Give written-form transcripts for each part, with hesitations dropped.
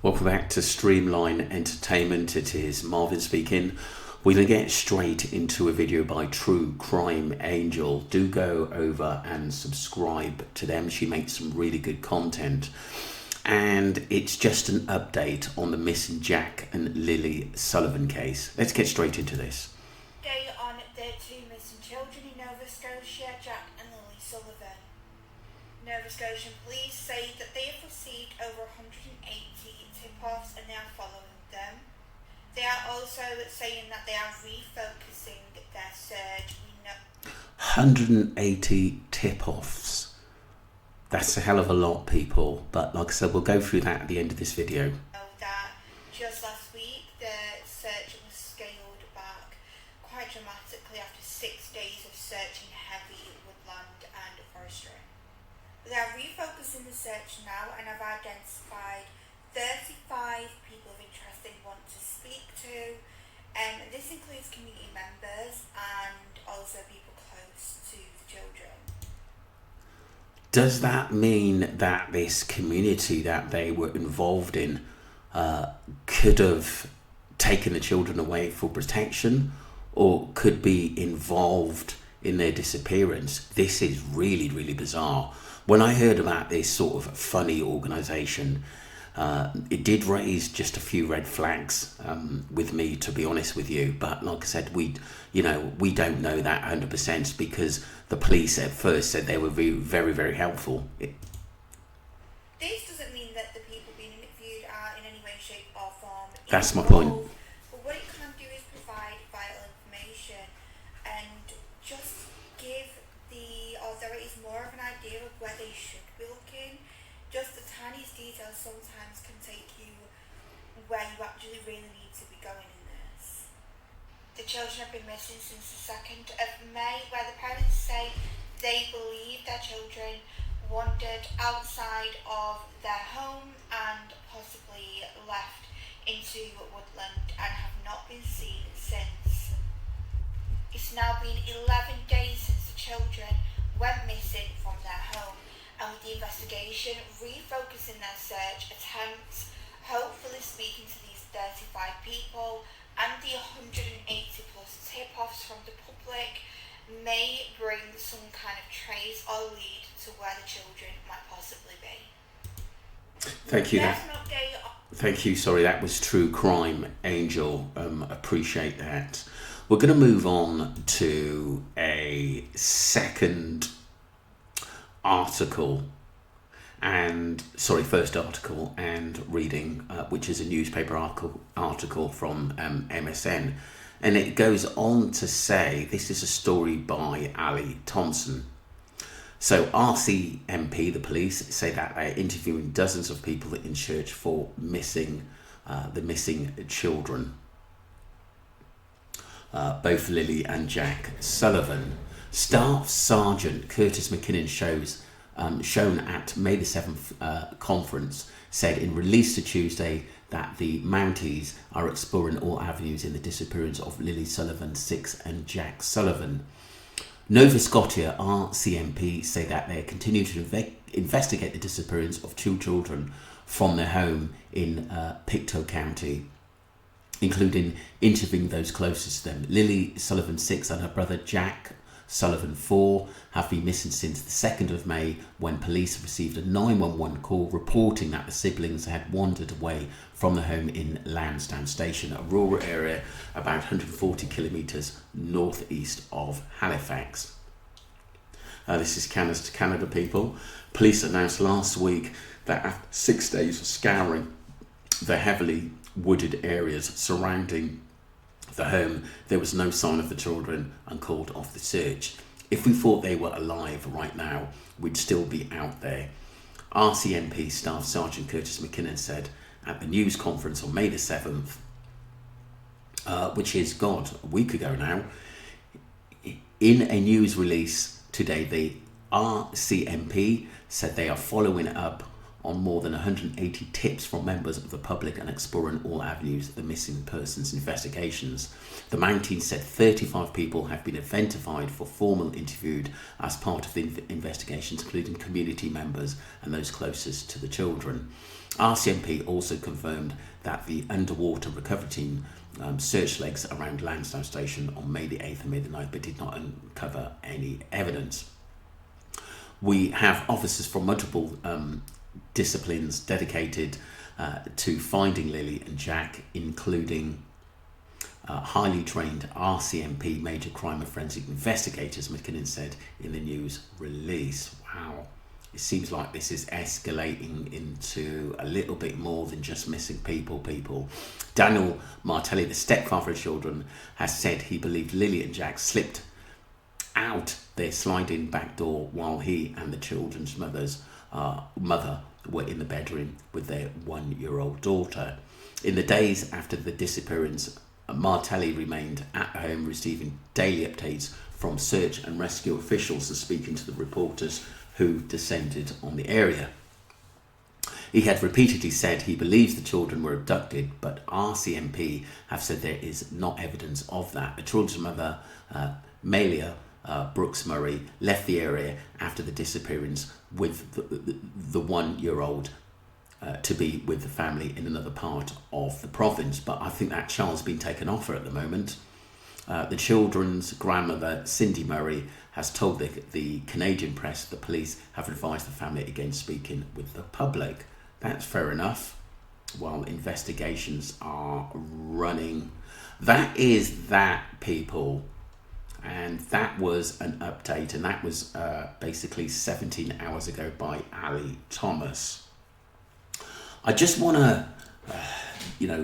Welcome back to Streamline Entertainment. It is Marvin speaking. We're going to get straight into a video by True Crime Angel. Do go over and subscribe to them. She makes some really good content. And it's just an update on the missing Jack and Lily Sullivan case. Let's get straight into this. Day on the two missing children in Nova Scotia, Jack and Lily Sullivan. Nova Scotian police say that they have received over 180 tip-offs and they are following them. They are also saying that they are refocusing their search. 180 tip-offs. That's a hell of a lot, people. But like I said, we'll go through that at the end of this video. That just last week the search was scaled back quite dramatically after 6 days of searching heavy woodland and forestry. They are refocusing the search now and have identified 35 people of interest they want to speak to. This includes community members and also people close to the children. Does that mean that this community that they were involved in could have taken the children away for protection or could be involved in their disappearance? This is really, really bizarre. When I heard about this sort of funny organisation, it did raise just a few red flags with me, to be honest with you. But like I said, we don't know that 100% because the police at first said they were very, very helpful. This doesn't mean that the people being interviewed are in any way, shape or form involved. That's my point. But what it can do is provide vital information and just give the authorities more of an idea of where they should be looking. Just the tiniest details sometimes can take you where you actually really need to be going in this. The children have been missing since the 2nd of May, where the parents say they believe their children wandered outside of their home and possibly left into woodland and have not been seen since. It's now been 11 days since the children went missing from their home, and with the investigation refocusing their search attempts, hopefully speaking to these 35 people and the 180 plus tip-offs from the public may bring some kind of trace or lead to where the children might possibly be. Thank you. Thank you. Sorry, that was True Crime Angel. Appreciate that. We're going to move on to a second article first article and reading, which is a newspaper article from MSN, and it goes on to say, this is a story by Ali Thompson. So RCMP, the police, say that they're interviewing dozens of people in search for the missing children, both Lily and Jack Sullivan. Staff Sergeant Curtis McKinnon shown at May the 7th conference said in release to Tuesday that the Mounties are exploring all avenues in the disappearance of Lily Sullivan, 6, and Jack Sullivan. Nova Scotia RCMP say that they continue to investigate the disappearance of 2 children from their home in Pictou County, including interviewing those closest to them. Lily Sullivan, 6, and her brother Jack Sullivan, 4, have been missing since the 2nd of May when police received a 911 call reporting that the siblings had wandered away from the home in Lansdowne Station, a rural area about 140 kilometres northeast of Halifax. This is Canada, people. Police announced last week that after 6 days of scouring the heavily wooded areas surrounding the home, there was no sign of the children and called off the search. If we thought they were alive right now, we'd still be out there. RCMP Staff Sergeant Curtis McKinnon said at the news conference on May the 7th, which is, a week ago now. In a news release today, the RCMP said they are following up on more than 180 tips from members of the public and exploring all avenues of the missing persons investigations. The Mounties said 35 people have been identified for formal interviewed as part of the investigations, including community members and those closest to the children. RCMP also confirmed that the underwater recovery team searched legs around Lansdowne Station on May the 8th and May the 9th, but did not uncover any evidence. We have officers from multiple disciplines dedicated to finding Lily and Jack, including highly trained RCMP, major crime and forensic investigators, McKinnon said in the news release. Wow. It seems like this is escalating into a little bit more than just missing people. Daniel Martelli, the stepfather of children, has said he believed Lily and Jack slipped out their slide-in back door while he and the children's mother were in the bedroom with their 1-year-old daughter. In the days after the disappearance, Martelli remained at home receiving daily updates from search and rescue officials and speaking to the reporters who descended on the area. He had repeatedly said he believes the children were abducted, but RCMP have said there is not evidence of that. The children's mother, Malia Brooks Murray, left the area after the disappearance with the 1-year-old to be with the family in another part of the province. But I think that child's been taken off her at the moment. The children's grandmother, Cindy Murray, has told the Canadian press the police have advised the family against speaking with the public. That's fair enough. While investigations are running. That is that, people. And that was an update, and that was basically 17 hours ago by Ali Thomas. I just want to,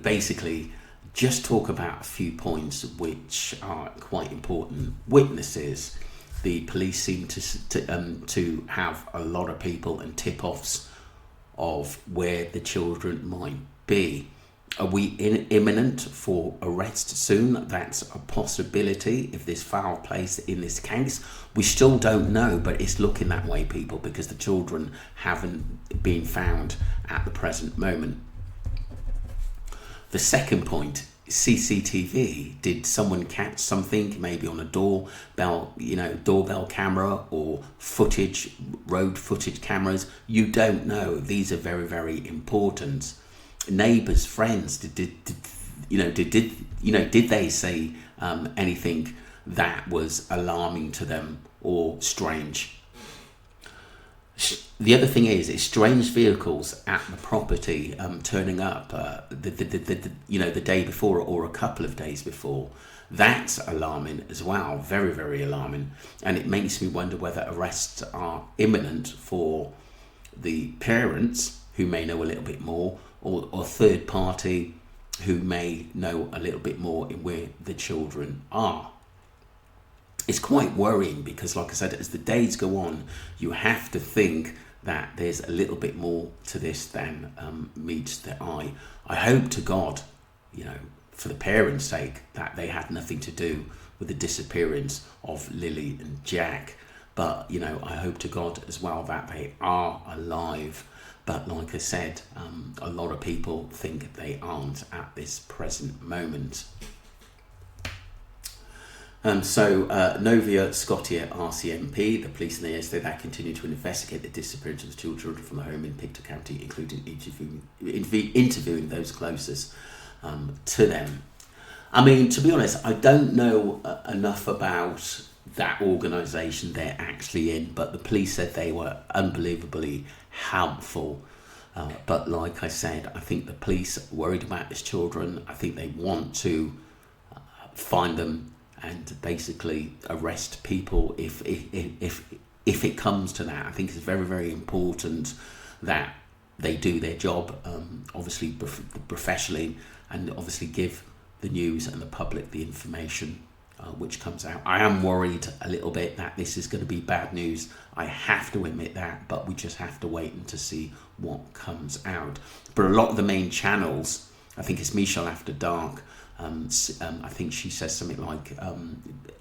basically just talk about a few points which are quite important. Witnesses. The police seem to have a lot of people and tip-offs of where the children might be. Are we imminent for arrest soon? That's a possibility if there's foul play in this case. We still don't know, but it's looking that way, people, because the children haven't been found at the present moment. The second point, CCTV. Did someone catch something, maybe on a doorbell camera or road footage cameras? You don't know. These are very, very important. Neighbours, friends, did they say anything that was alarming to them or strange? The other thing is strange vehicles at the property turning up the day before or a couple of days before. That's alarming as well, very, very alarming, and it makes me wonder whether arrests are imminent for the parents who may know a little bit more, or third party who may know a little bit more in where the children are. It's quite worrying because, like I said, as the days go on, you have to think that there's a little bit more to this than meets the eye. I hope to God, for the parents' sake, that they had nothing to do with the disappearance of Lily and Jack. But, I hope to God as well that they are alive. But like I said, a lot of people think they aren't at this present moment. Novia Scotia RCMP, the police in the area, said they continue to investigate the disappearance of the children from the home in Pictou County, including interviewing those closest to them. I mean, to be honest, I don't know enough about that organisation they're actually in, but the police said they were unbelievably helpful. But like I said, I think the police are worried about these children. I think they want to find them and basically arrest people if it comes to that. I think it's very, very important that they do their job, obviously professionally, and obviously give the news and the public the information which comes out. I am worried a little bit that this is going to be bad news. I have to admit that, but we just have to wait and to see what comes out. But a lot of the main channels, I think it's Michelle After Dark, I think she says something like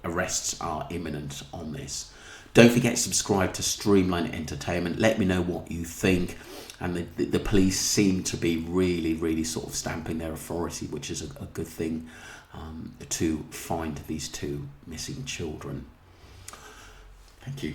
arrests are imminent on this. Don't forget to subscribe to Streamline Entertainment. Let me know what you think. And the police seem to be really, really sort of stamping their authority, which is a good thing, to find these two missing children. Thank you.